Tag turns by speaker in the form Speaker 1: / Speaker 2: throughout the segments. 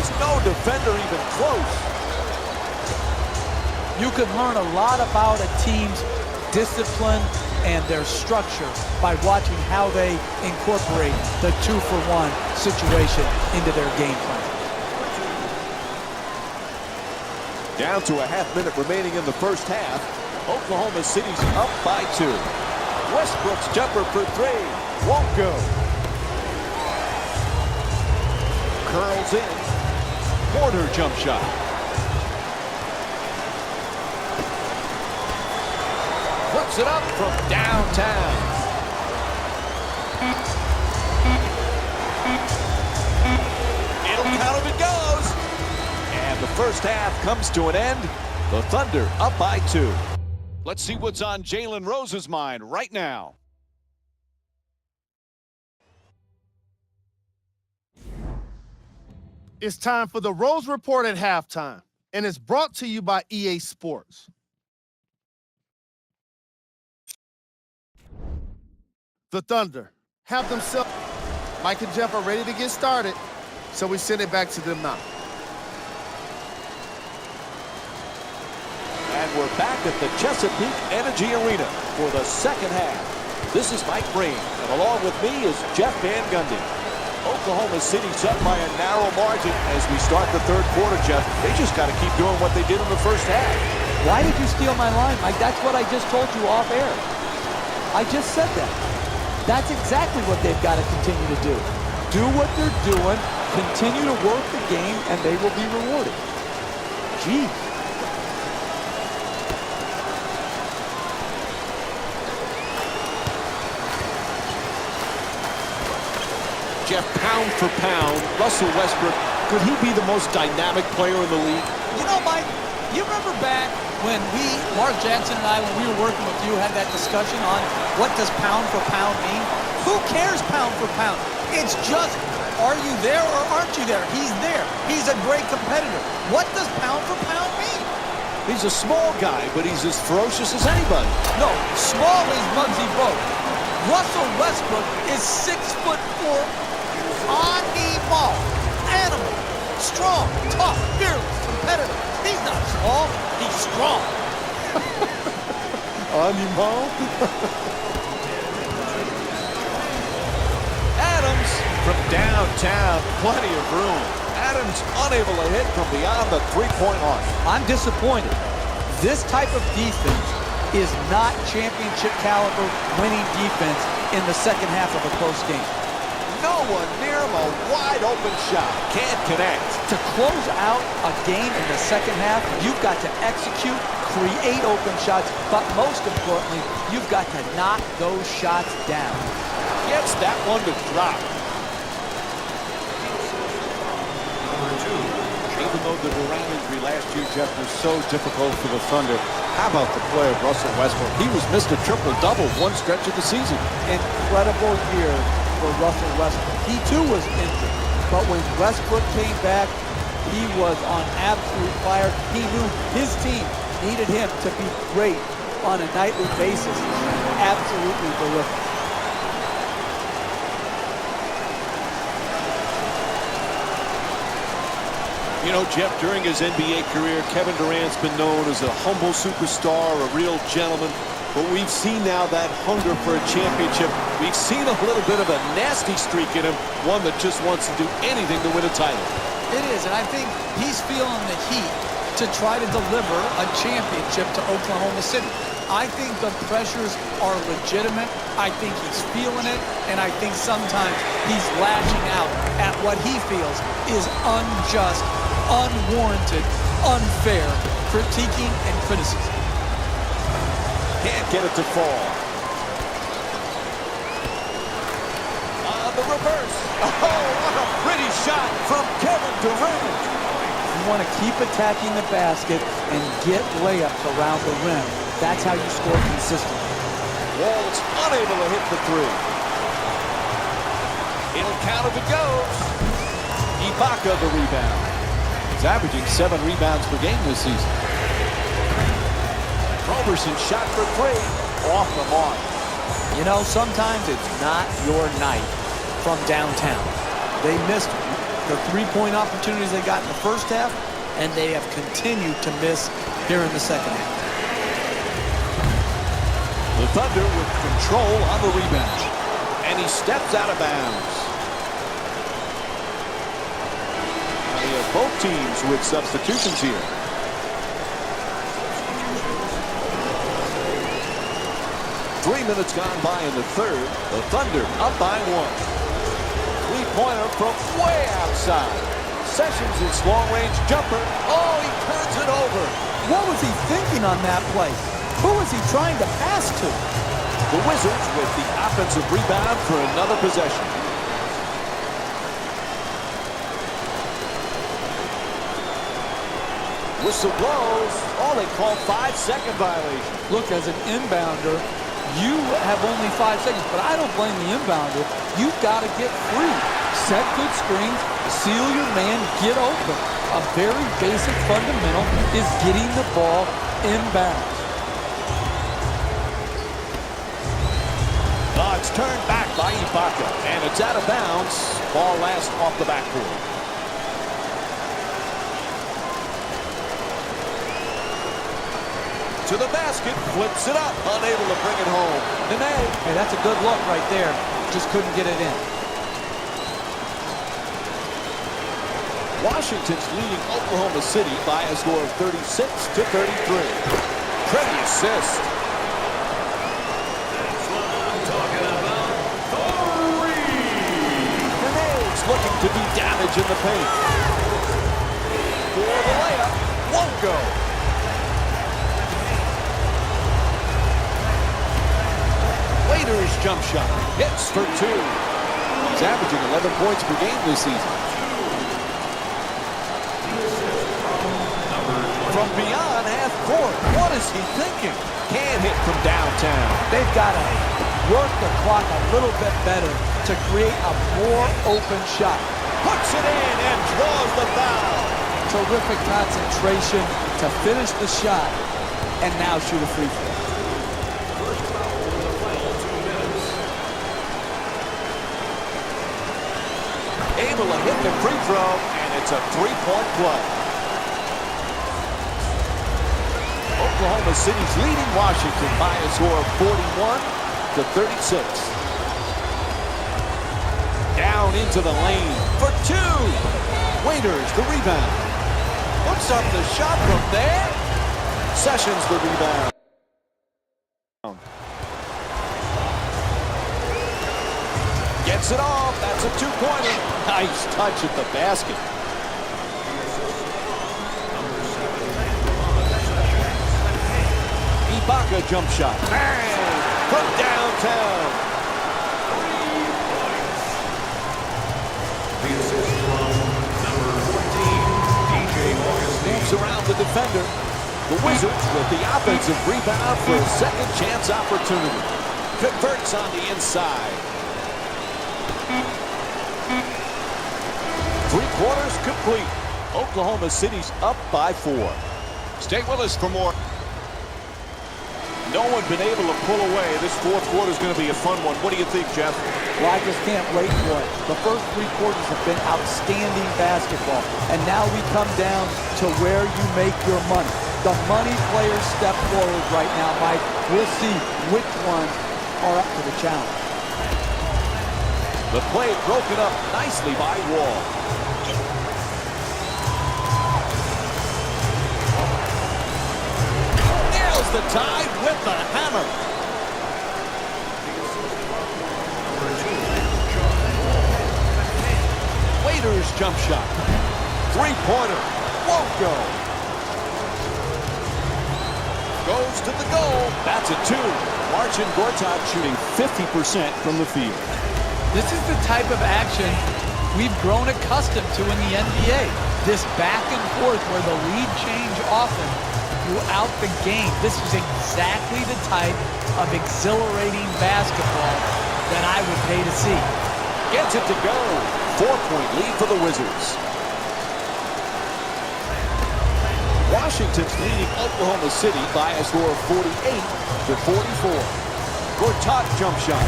Speaker 1: There's no defender even close.
Speaker 2: You can learn a lot about a team's discipline and their structure by watching how they incorporate the 2-for-1 situation into their game plan.
Speaker 1: Down to a half-minute remaining in the first half. Oklahoma City's up by 2. Westbrook's jumper for 3. Won't go. Curls in. Porter jump shot. Puts it up from downtown. It'll count if it goes. And the first half comes to an end. The Thunder up by 2. Let's see what's on Jalen Rose's mind right now.
Speaker 3: It's time for the Rose Report at halftime, and it's brought to you by EA Sports. The Thunder have themselves. Mike and Jeff are ready to get started, so we send it back to them now.
Speaker 1: And we're back at the Chesapeake Energy Arena for the second half. This is Mike Breen, and along with me is Jeff Van Gundy. Oklahoma City's up by a narrow margin as we start the third quarter, Jeff. They just got to keep doing what they did in the first half.
Speaker 2: Why did you steal my line, Mike? That's what I just told you off air. I just said that. That's exactly what they've got to continue to do. Do what they're doing, continue to work the game, and they will be rewarded. Gee.
Speaker 1: Jeff, pound for pound, Russell Westbrook, could he be the most dynamic player in the league?
Speaker 2: You know, Mike, you remember back when Mark Jackson and I, when we were working with you, had that discussion on what does pound for pound mean? Who cares pound for pound? It's just, are you there or aren't you there? He's there. He's a great competitor. What does pound for pound mean?
Speaker 1: He's a small guy, but he's as ferocious as anybody.
Speaker 2: No, small is Muggsy Bogues. Russell Westbrook is 6'4", animal, animal, strong, tough, fearless, competitive. He's not small, he's strong.
Speaker 3: Animal.
Speaker 1: Adams from downtown, plenty of room. Adams unable to hit from beyond the three-point line.
Speaker 2: I'm disappointed. This type of defense is not championship caliber winning defense in the second half of a close game.
Speaker 1: No one near him, a wide open shot. Can't connect.
Speaker 2: To close out a game in the second half, you've got to execute, create open shots, but most importantly, you've got to knock those shots down.
Speaker 1: Gets that one to drop. Even though the Durant injury last year, Jeff, was so difficult for the Thunder, how about the play of Russell Westbrook? He was Mr. Triple-Double one stretch of the season.
Speaker 2: Incredible year for Russell Westbrook. He too was injured, but when Westbrook came back, he was on absolute fire. He knew his team needed him to be great on a nightly basis. Absolutely terrific.
Speaker 1: You know, Jeff, during his NBA career, Kevin Durant's been known as a humble superstar, a real gentleman. But we've seen now that hunger for a championship. We've seen a little bit of a nasty streak in him, one that just wants to do anything to win a title.
Speaker 2: It is, and I think he's feeling the heat to try to deliver a championship to Oklahoma City. I think the pressures are legitimate. I think he's feeling it, and I think sometimes he's lashing out at what he feels is unjust, unwarranted, unfair critiquing and criticism.
Speaker 1: Can't get it to fall. The reverse. Oh, what a pretty shot from Kevin Durant.
Speaker 2: You want to keep attacking the basket and get layups around the rim. That's how you score consistently.
Speaker 1: Wall's unable to hit the three. It'll count if it goes. Ibaka the rebound. He's averaging 7 rebounds per game this season. Roberson shot for 3. Off the mark.
Speaker 2: You know, sometimes it's not your night from downtown. They missed the three-point opportunities they got in the first half, and they have continued to miss here in the second half.
Speaker 1: The Thunder with control on the rebound. And he steps out of bounds. We have both teams with substitutions here. Three minutes gone by in the third. The Thunder up by one. Three-pointer from way outside. Sessions' long-range jumper. Oh, he turns it over.
Speaker 2: What was he thinking on that play? Who was he trying to pass to?
Speaker 1: The Wizards with the offensive rebound for another possession. Whistle blows. Oh, they call 5-second violation.
Speaker 2: Look, as an inbounder, you have only 5 seconds, but I don't blame the inbounder. You've got to get free. Set good screens, seal your man, get open. A very basic fundamental is getting the ball inbounds.
Speaker 1: Oh, it's turned back by Ibaka, and it's out of bounds. Ball last off the backboard. To the basket, flips it up, unable to bring it home. Nene.
Speaker 2: Hey, that's a good look right there. Just couldn't get it in.
Speaker 1: Washington's leading Oklahoma City by a score of 36-33. Pretty assist. Nene's looking to do damage in the paint. For the layup, won't go. Waiters' jump shot hits for two. He's averaging 11 points per game this season. From beyond half court, what is he thinking? Can't hit from downtown.
Speaker 2: They've got to work the clock a little bit better to create a more open shot.
Speaker 1: Puts it in and draws the foul.
Speaker 2: Terrific concentration to finish the shot and now shoot a free throw.
Speaker 1: Able to hit the free throw, and it's a three-point play. Oklahoma City's leading Washington by a score of 41-36. Down into the lane for two. Waiters the rebound. Puts up the shot from there. Sessions the rebound. Gets it off. That's a two-pointer. Nice touch at the basket. Ibaka jump shot. Bang! From downtown. Moves around the defender. The Wizards with the offensive rebound for a second chance opportunity. Converts on the inside. Three quarters complete. Oklahoma City's up by 4. Stay with us for more. No one been able to pull away. This fourth quarter is going to be a fun one. What do you think, Jeff?
Speaker 2: Well, I just can't wait for it. The first 3 quarters have been outstanding basketball. And now we come down to where you make your money. The money players step forward right now, Mike. We'll see which ones are up to the challenge.
Speaker 1: The play broken up nicely by Wall. Nails the tie with the hammer. Waiters jump shot. Three-pointer. Won't go. Goes to the goal. That's a 2. Marcin Gortat shooting 50% from the field.
Speaker 2: This is the type of action we've grown accustomed to in the NBA. This back and forth where the lead change often throughout the game. This is exactly the type of exhilarating basketball that I would pay to see.
Speaker 1: Gets it to go. 4-point lead for the Wizards. Washington's leading Oklahoma City by a score of 48-44. Gortat jump shot.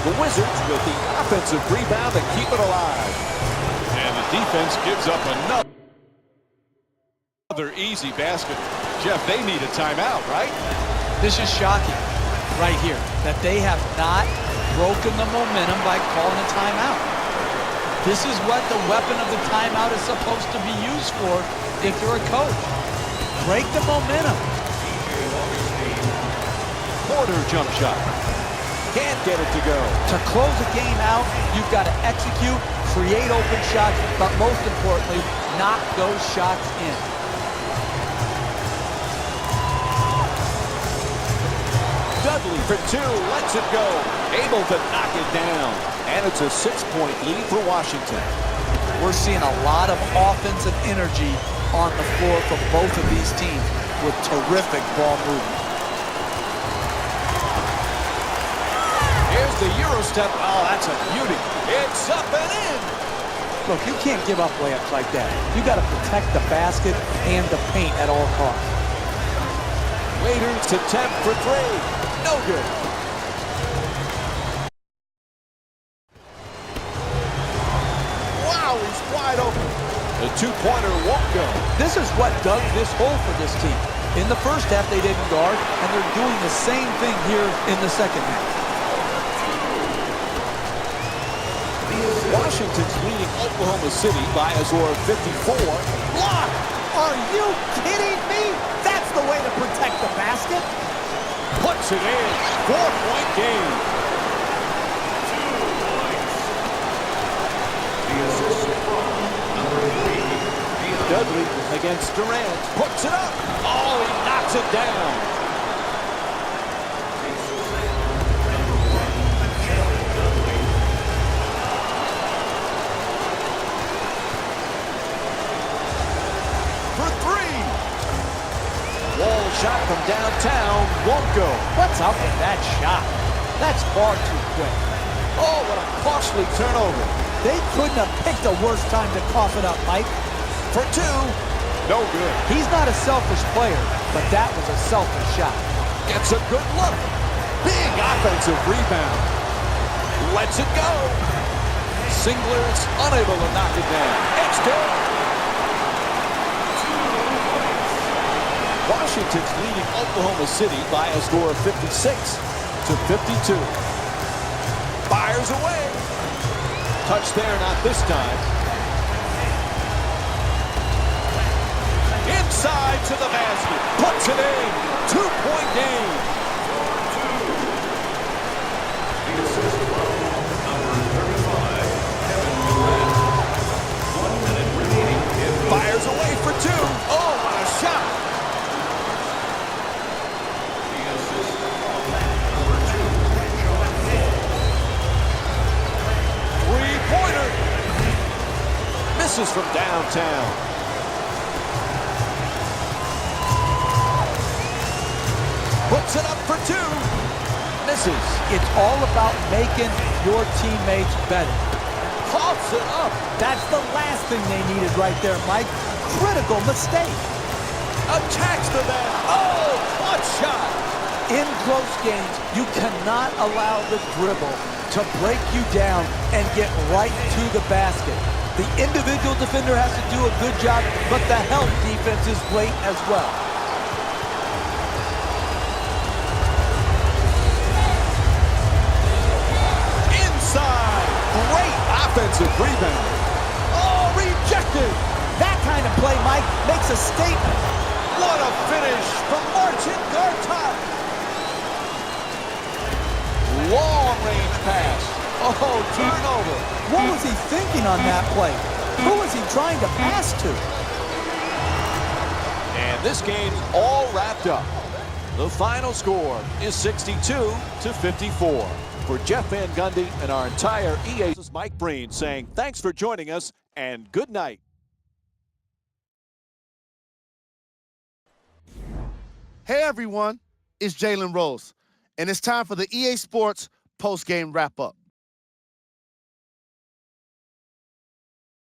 Speaker 1: The Wizards with the offensive rebound to keep it alive. And the Defense gives up another easy basket. Jeff, they need a timeout, right?
Speaker 2: This is shocking right here that they have not broken the momentum by calling a timeout. This is what the weapon of the timeout is supposed to be used for if you're a coach. Break the momentum.
Speaker 1: Porter jump shot. Can't get it to go.
Speaker 2: To close a game out, you've got to execute, create open shots, but most importantly, knock those shots in.
Speaker 1: Dudley for two, lets it go. Able to knock it down. And it's a 6-point lead for Washington.
Speaker 2: We're seeing a lot of offensive energy on the floor for both of these teams with terrific ball movement.
Speaker 1: Here's the Euro step. Oh, that's a beauty. It's up and in.
Speaker 2: Look, you can't give up layups like that. You got to protect the basket and the paint at all costs.
Speaker 1: Waiters to attempt for three. No good. Wow, he's wide open. The two-pointer won't go.
Speaker 2: This is what dug this hole for this team. In the first half, they didn't guard, and they're doing the same thing here in the second half.
Speaker 1: Washington's leading Oklahoma City by a score of 54.
Speaker 2: Block! Are you kidding me? That's the way to protect the basket.
Speaker 1: Puts it in. 4-point game. Dudley against Durant. Puts it up. Oh, he knocks it down. Shot from downtown won't go.
Speaker 2: What's up with that shot? That's far too quick.
Speaker 1: Oh, what a costly turnover.
Speaker 2: They couldn't have picked a worse time to cough it up, Mike.
Speaker 1: For two, no good.
Speaker 2: He's not a selfish player, but that was a selfish shot.
Speaker 1: Gets a good look. Big offensive rebound. Lets it go. Singler's unable to knock it down. It's good. Washington's leading Oklahoma City by a score of 56 to 52. Fires away. Touch there, not this time. Inside to the basket. Puts it in. 2-point game. Fires away for two. Oh, what a shot. Misses from downtown. Puts it up for two. Misses.
Speaker 2: It's all about making your teammates better.
Speaker 1: Coughs it up.
Speaker 2: That's the last thing they needed right there, Mike. Critical mistake.
Speaker 1: Attacks the net. Oh, clutch shot.
Speaker 2: In close games, you cannot allow the dribble to break you down and get right to the basket. The individual defender has to do a good job, but the help defense is great as well.
Speaker 1: Inside. Great offensive rebound. Oh, rejected.
Speaker 2: That kind of play, Mike, makes a statement.
Speaker 1: What a finish from Marcin Gortat. Long-range pass. Oh, turnover.
Speaker 2: What was he thinking on that play? Who was he trying to pass to?
Speaker 1: And this game's all wrapped up. The final score is 62 to 54. For Jeff Van Gundy and our entire EA, this is Mike Breen saying thanks for joining us and good night.
Speaker 3: Hey everyone, it's Jalen Rose, and it's time for the EA Sports post-game wrap-up.